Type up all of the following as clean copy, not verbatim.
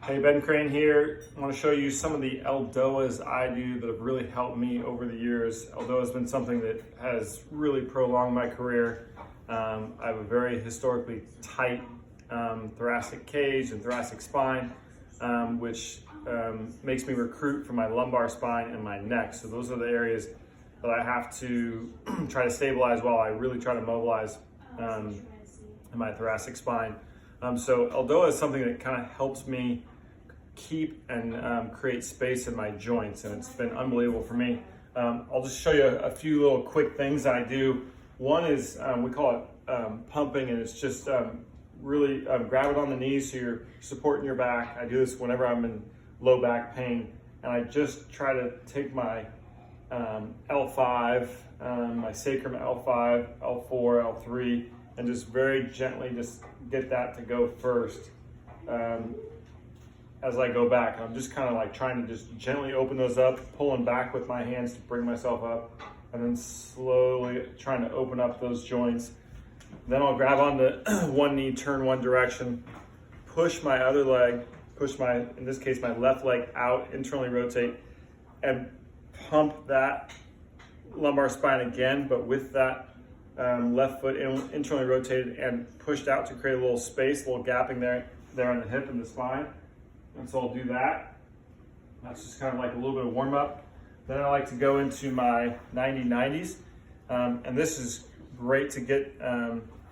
Hey, Ben Crane here. I want to show you some of the ELDOAs I do that have really helped me over the years. ELDOA has been something that has really prolonged my career. I have a very historically tight thoracic cage and thoracic spine, which makes me recruit for my lumbar spine and my neck. So those are the areas that I have to try to stabilize while I really try to mobilize in my thoracic spine. So ELDOA is something that kind of helps me keep and create space in my joints, and it's been unbelievable for me. I'll just show you a few little quick things I do. One is we call it pumping, and it's just really grab it on the knees so you're supporting your back. I do this whenever I'm in low back pain, and I just try to take my L5, my sacrum L5, L4, L3, and just very gently just get that to go first as I go back. I'm just kind of like trying to just gently open those up, pulling back with my hands to bring myself up, and then slowly trying to open up those joints. Then I'll grab onto one knee, turn one direction, push my other leg, push my, in this case, my left leg out, internally rotate, and pump that lumbar spine again, but with that left foot internally rotated and pushed out to create a little space, a little gapping there on the hip and the spine. And so I'll do that. That's just kind of like a little bit of warm up. Then I like to go into my 90-90s. And this is great to get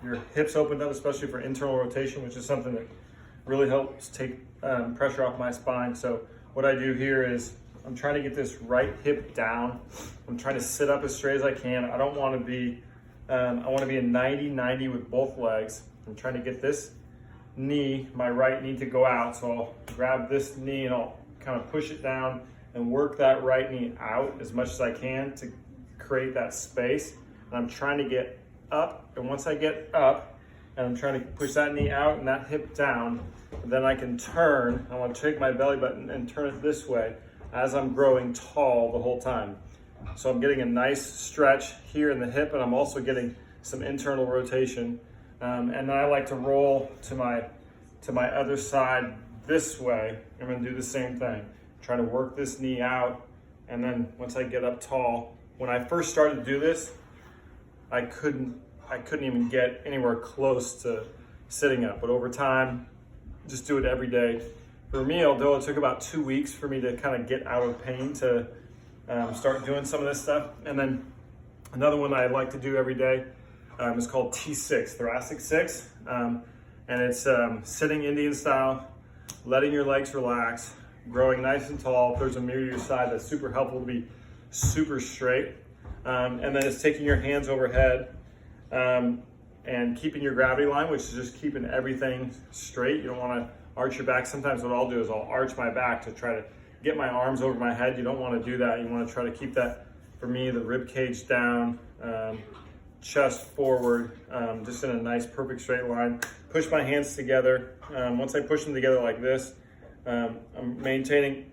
your hips opened up, especially for internal rotation, which is something that really helps take pressure off my spine. So what I do here is I'm trying to get this right hip down. I'm trying to sit up as straight as I can. I don't want to be, I want to be a 90-90 with both legs. I'm trying to get this knee, my right knee, to go out. So I'll grab this knee and I'll kind of push it down and work that right knee out as much as I can to create that space. And I'm trying to get up, and once I get up and I'm trying to push that knee out and that hip down, then I can turn. I want to take my belly button and turn it this way as I'm growing tall the whole time. So I'm getting a nice stretch here in the hip, and I'm also getting some internal rotation. And then I like to roll to my other side this way. I'm going to do the same thing. Try to work this knee out, and then once I get up tall, when I first started to do this, I couldn't even get anywhere close to sitting up. But over time, just do it every day. For me, although it took about 2 weeks for me to kind of get out of pain to start doing some of this stuff. And then another one I like to do every day is called T6, thoracic 6. And it's sitting Indian style, letting your legs relax, growing nice and tall. If there's a mirror to your side, that's super helpful to be super straight. And then it's taking your hands overhead and keeping your gravity line, which is just keeping everything straight. You don't want to arch your back. Sometimes what I'll do is I'll arch my back to try to get my arms over my head. You don't want to do that. You want to try to keep that, for me, the rib cage down, chest forward, just in a nice perfect straight line. Push my hands together. Once I push them together like this, I'm maintaining,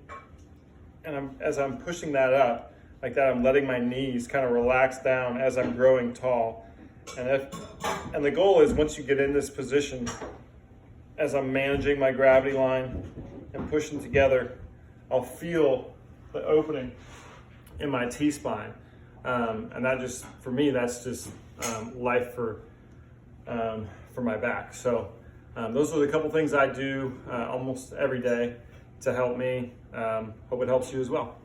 and as I'm pushing that up like that, I'm letting my knees kind of relax down as I'm growing tall. And the goal is, once you get in this position, as I'm managing my gravity line and pushing together, I'll feel the opening in my T-spine. And that just, for me, that's just life for my back. So those are the couple things I do almost every day to help me. Hope it helps you as well.